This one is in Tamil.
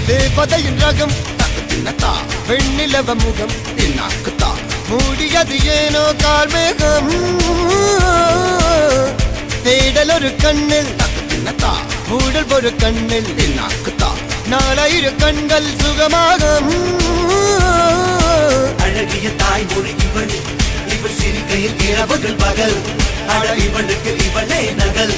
தேவதையின் ரகம் வெண்ணிலவ முகம் மூடியது ஏனோ கார்மேகம் தேடல் ஒரு கண்ணில் மூடல் ஒரு கண்ணில் 4000 கண்கள் சுகமாக அழகிய தாய்மொழி இவள் இவள் சிரிக்கையில் இரவுகள் பகல் அழ இவளுக்கு இவளே நகல்.